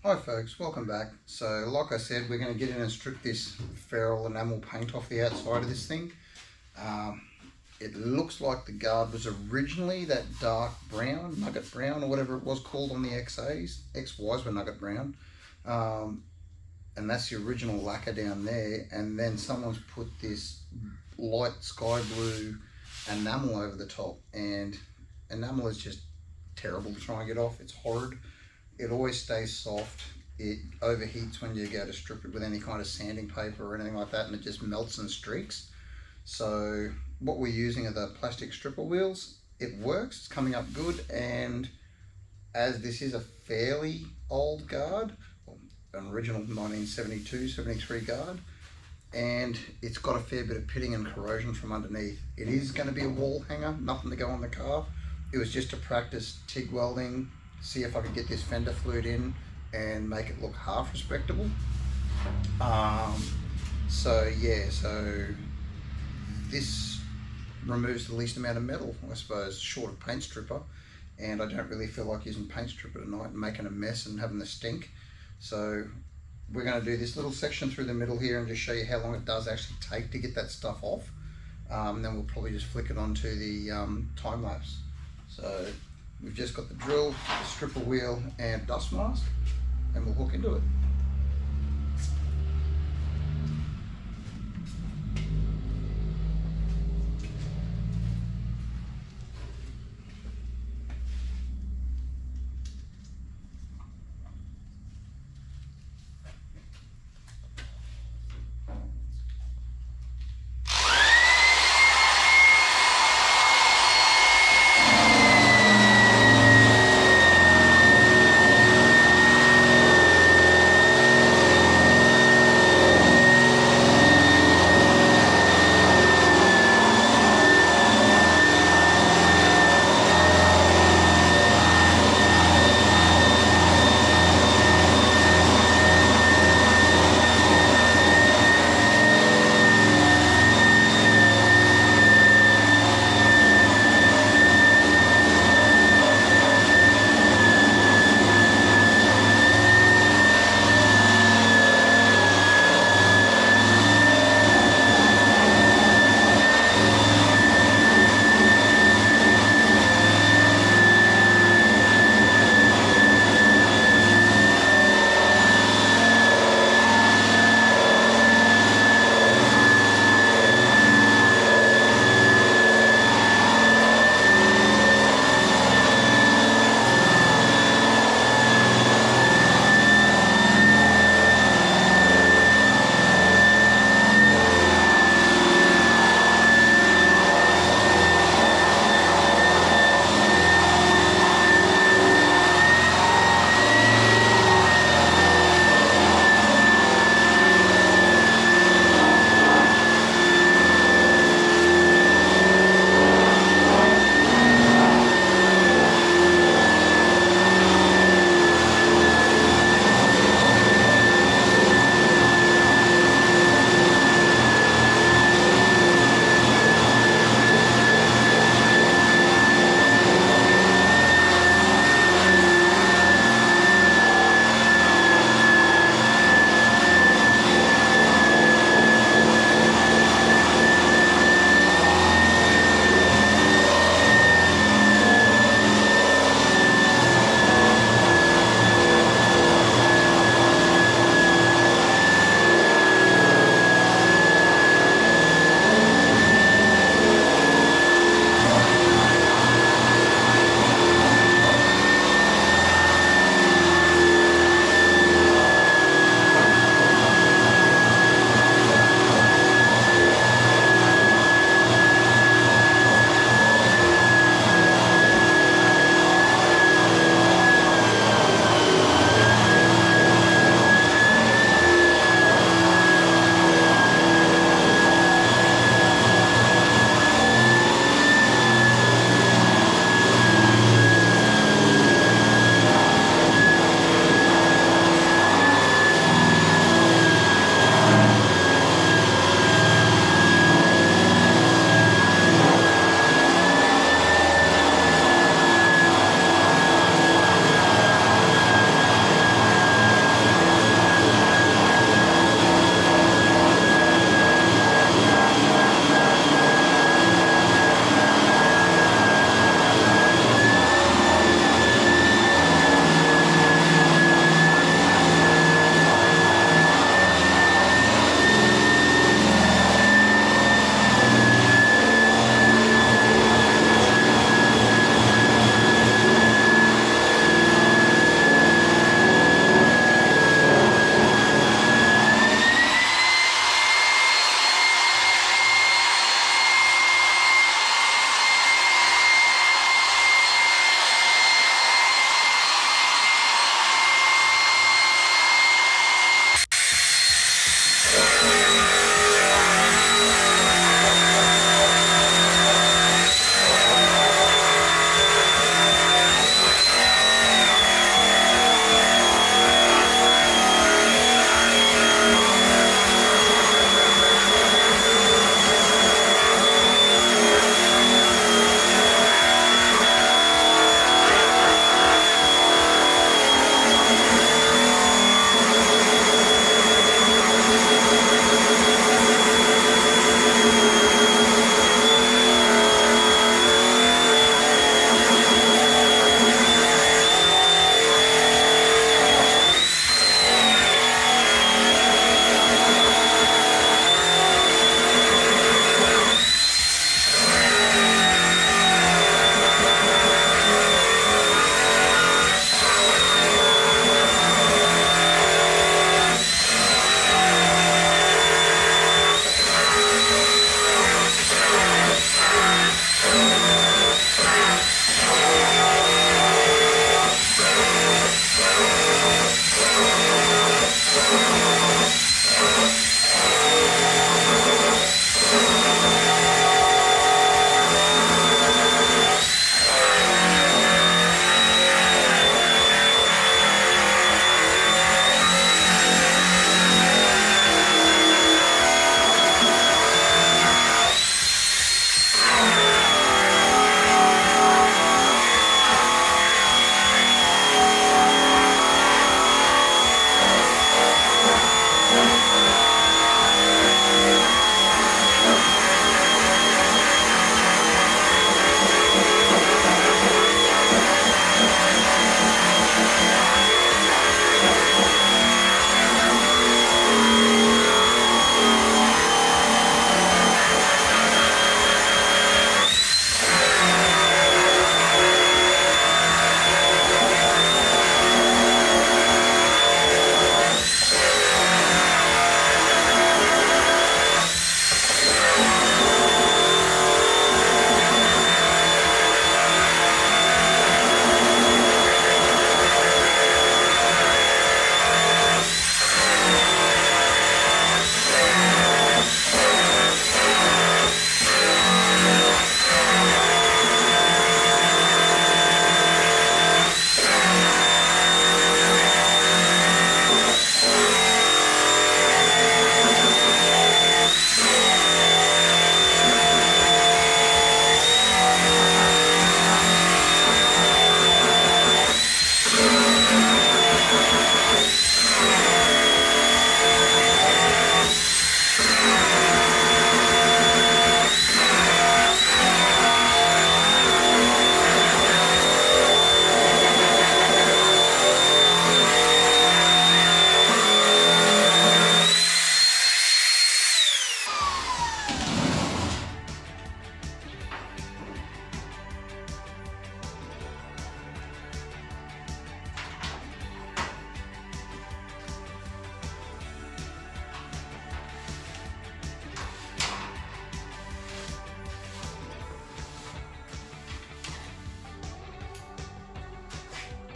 Hi folks, welcome back. So like I said, we're going to get in and strip this ferrule enamel paint off the outside of this thing. It looks like the guard was originally that dark brown, nugget brown or whatever it was called on the XAs. XYs were nugget brown. And that's the original lacquer down there. And then someone's put this light sky blue enamel over the top. And enamel is just terrible to try and get off. It's horrid. It always stays soft. It overheats when you go to strip it with any kind of sanding paper or anything like that, and it just melts and streaks. So what we're using are the plastic stripper wheels. It works, it's coming up good, and as this is a fairly old guard, an original 1972, 73 guard, and it's got a fair bit of pitting and corrosion from underneath. It is going to be a wall hanger, nothing to go on the car. It was just to practice TIG welding, see if I could get this fender fluid in and make it look half respectable. So this removes the least amount of metal, I suppose, short of paint stripper, and I don't really feel like using paint stripper tonight and making a mess and having the stink. So we're going to do this little section through the middle here and just show you how long it does actually take to get that stuff off. Then we'll probably just flick it onto the time lapse. So we've just got the drill, the stripper wheel and dust mask, and we'll hook into it.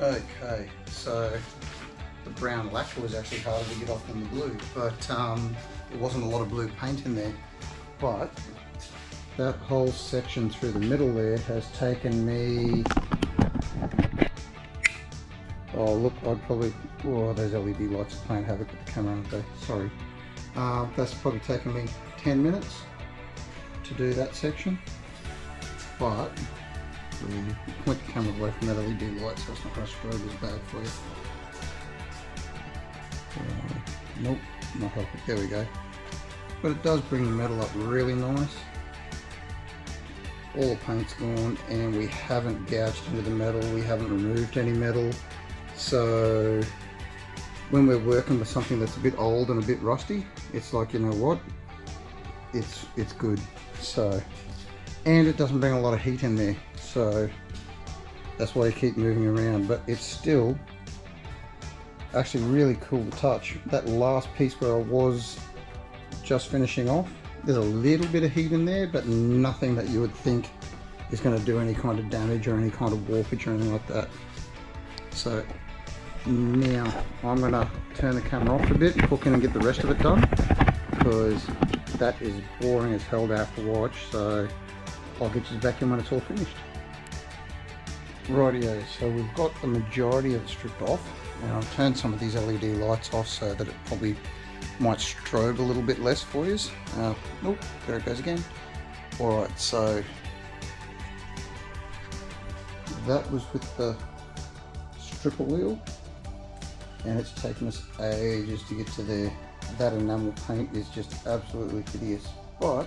Okay, so the brown lacquer was actually harder to get off than the blue, but there wasn't a lot of blue paint in there. But that whole section through the middle there has taken me, oh look, I'd probably, oh those LED lights are playing havoc with the camera, aren't they? Sorry. That's probably taken me 10 minutes to do that section, but point the camera away from that LED light so it's not going to strobe as bad for you. Nope, not helping. There we go. But it does bring the metal up really nice. All the paint's gone and we haven't gouged into the metal, we haven't removed any metal. So when we're working with something that's a bit old and a bit rusty, it's like, you know what, it's good. So, and it doesn't bring a lot of heat in there, so that's why you keep moving around. But it's still actually really cool to touch. That last piece where I was just finishing off, there's a little bit of heat in there, but nothing that you would think is going to do any kind of damage or any kind of warpage or anything like that. So now I'm going to turn the camera off a bit and hook in and get the rest of it done, because that is boring as hell to have to watch. So I'll get you back in when it's all finished. Rightio, so we've got the majority of it stripped off. Now I've turned some of these LED lights off so that it probably might strobe a little bit less for you. Nope, there it goes again. Alright, so that was with the stripper wheel, and it's taken us ages to get to there. That enamel paint is just absolutely hideous, but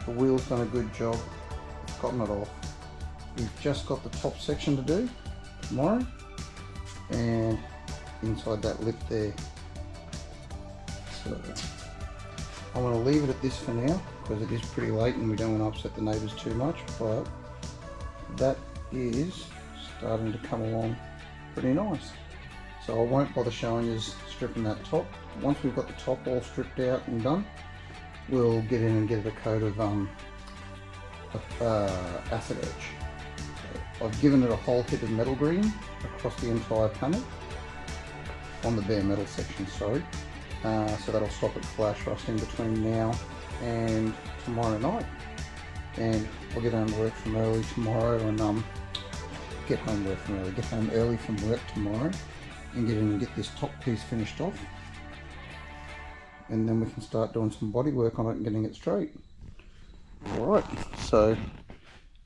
the wheel's done a good job, it's gotten it off. We've just got the top section to do tomorrow, and inside that lip there. So I'm going to leave it at this for now because it is pretty late and we don't want to upset the neighbours too much, but that is starting to come along pretty nice. So I won't bother showing you stripping that top. Once we've got the top all stripped out and done, we'll get in and give it a coat of acid etch. So I've given it a whole hit of metal green across the entire panel, on the bare metal section, sorry. So that'll stop it flash rusting between now and tomorrow night. And I'll get home to work from early tomorrow and get home early from work tomorrow and get in and get this top piece finished off. And then we can start doing some body work on it and getting it straight. Alright, so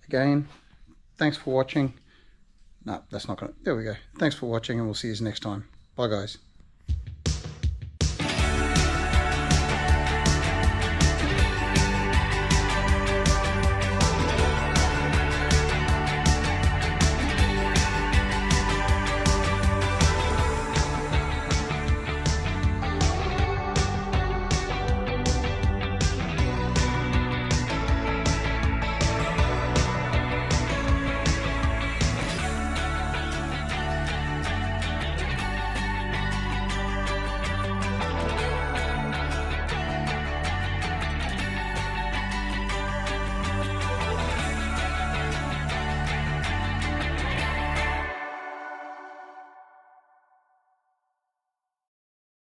again, thanks for watching. No, that's not gonna, there we go. Thanks for watching and we'll see you next time. Bye guys.